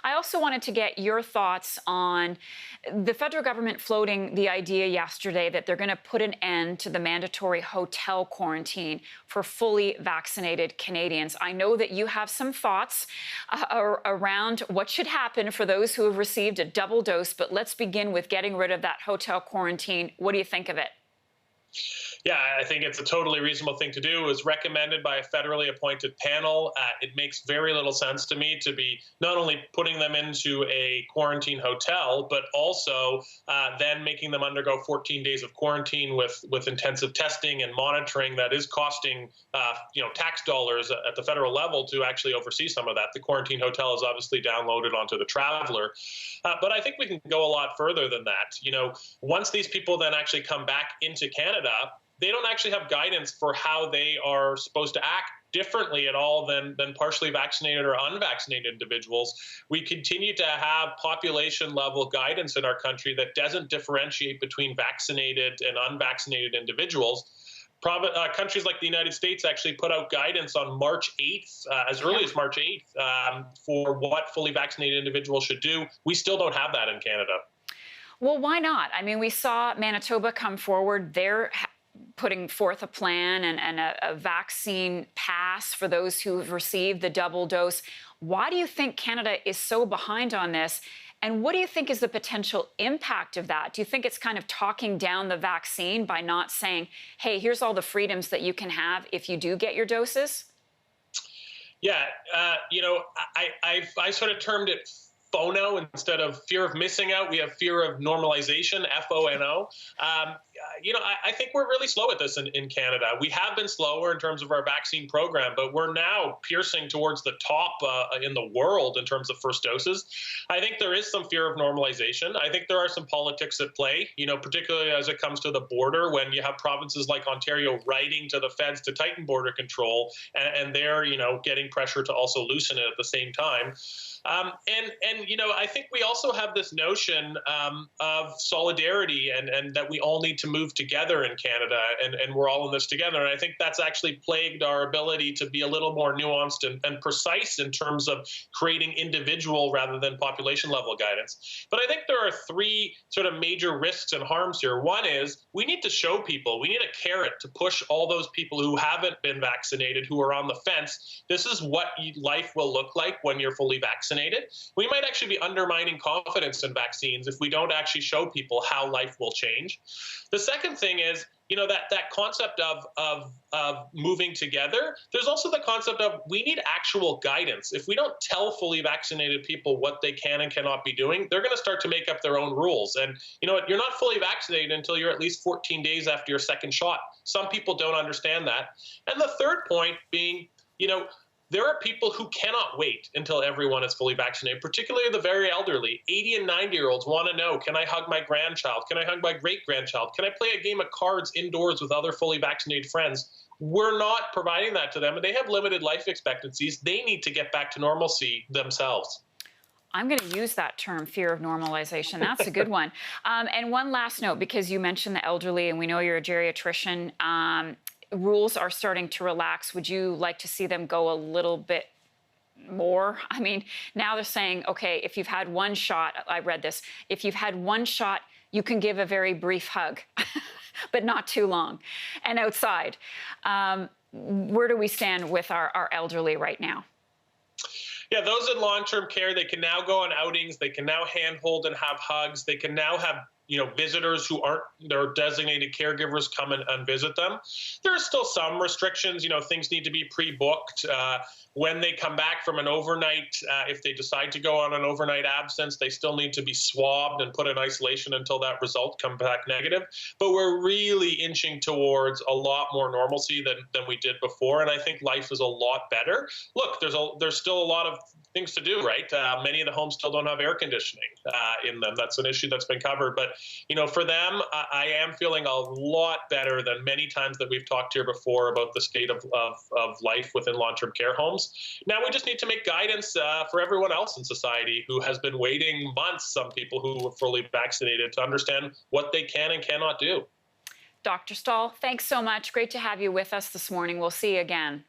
I also wanted to get your thoughts on the federal government floating the idea yesterday that they're going to put an end to the mandatory hotel quarantine for fully vaccinated Canadians. I know that you have some thoughts around what should happen for those who have received a double dose, but let's begin with getting rid of that hotel quarantine. What do you think of it? Yeah, I think it's a totally reasonable thing to do. It was recommended by a federally appointed panel. It makes very little sense to me to be not only putting them into a quarantine hotel, but also then making them undergo 14 days of quarantine with intensive testing and monitoring that is costing tax dollars at the federal level to actually oversee some of that. The quarantine hotel is obviously downloaded onto the traveler, but I think we can go a lot further than that. Once these people then actually come back into Canada, they don't actually have guidance for how they are supposed to act differently at all than partially vaccinated or unvaccinated individuals. We continue to have population level guidance in our country that doesn't differentiate between vaccinated and unvaccinated individuals. Countries like the United States actually put out guidance on March 8th, as early as March 8th, for what fully vaccinated individuals should do. We still don't have that in Canada. Well, why not? I mean, we saw Manitoba come forward. They're putting forth a plan and a vaccine pass for those who've received the double dose. Why do you think Canada is so behind on this? And what do you think is the potential impact of that? Do you think it's kind of talking down the vaccine by not saying, hey, here's all the freedoms that you can have if you do get your doses? Yeah, I sort of termed it FONO instead of fear of missing out. We have fear of normalization, FONO. I think we're really slow at this in Canada. We have been slower in terms of our vaccine program, but we're now piercing towards the top in the world in terms of first doses. I think there is some fear of normalization. I think there are some politics at play, particularly as it comes to the border, when you have provinces like Ontario writing to the feds to tighten border control, and they're, getting pressure to also loosen it at the same time. I think we also have this notion of solidarity and that we all need to move together in Canada, and we're all in this together. And I think that's actually plagued our ability to be a little more nuanced and precise in terms of creating individual rather than population level guidance. But I think there are three sort of major risks and harms here. One is we need to show people, we need a carrot to push all those people who haven't been vaccinated, who are on the fence. This is what life will look like when you're fully vaccinated. We might actually be undermining confidence in vaccines if we don't actually show people how life will change. The second thing is, that concept of moving together. There's also the concept of we need actual guidance. If we don't tell fully vaccinated people what they can and cannot be doing, they're going to start to make up their own rules. And you're not fully vaccinated until you're at least 14 days after your second shot. Some people don't understand that. And the third point being, there are people who cannot wait until everyone is fully vaccinated, particularly the very elderly. 80 and 90-year-olds want to know, can I hug my grandchild? Can I hug my great-grandchild? Can I play a game of cards indoors with other fully vaccinated friends? We're not providing that to them, and they have limited life expectancies. They need to get back to normalcy themselves. I'm going to use that term, fear of normalization. That's a good one. And one last note, because you mentioned the elderly, and we know you're a geriatrician, rules are starting to relax. Would you like to see them go a little bit more? I mean, now they're saying, okay, if you've had one shot, I read this, if you've had one shot, you can give a very brief hug, but not too long, and outside. Where do we stand with our elderly right now? Yeah, those in long-term care, they can now go on outings. They can now handhold and have hugs. They can now have visitors who aren't their designated caregivers come and visit them. There are still some restrictions. Things need to be pre-booked. When they come back from an overnight, if they decide to go on an overnight absence, they still need to be swabbed and put in isolation until that result comes back negative. But we're really inching towards a lot more normalcy than we did before, and I think life is a lot better. Look, there's still a lot of things to do, right? Many of the homes still don't have air conditioning in them. That's an issue that's been covered. But for them, I am feeling a lot better than many times that we've talked here before about the state of life within long-term care homes. Now we just need to make guidance for everyone else in society who has been waiting months, some people who were fully vaccinated, to understand what they can and cannot do. Dr. Stahl, thanks so much. Great to have you with us this morning. We'll see you again.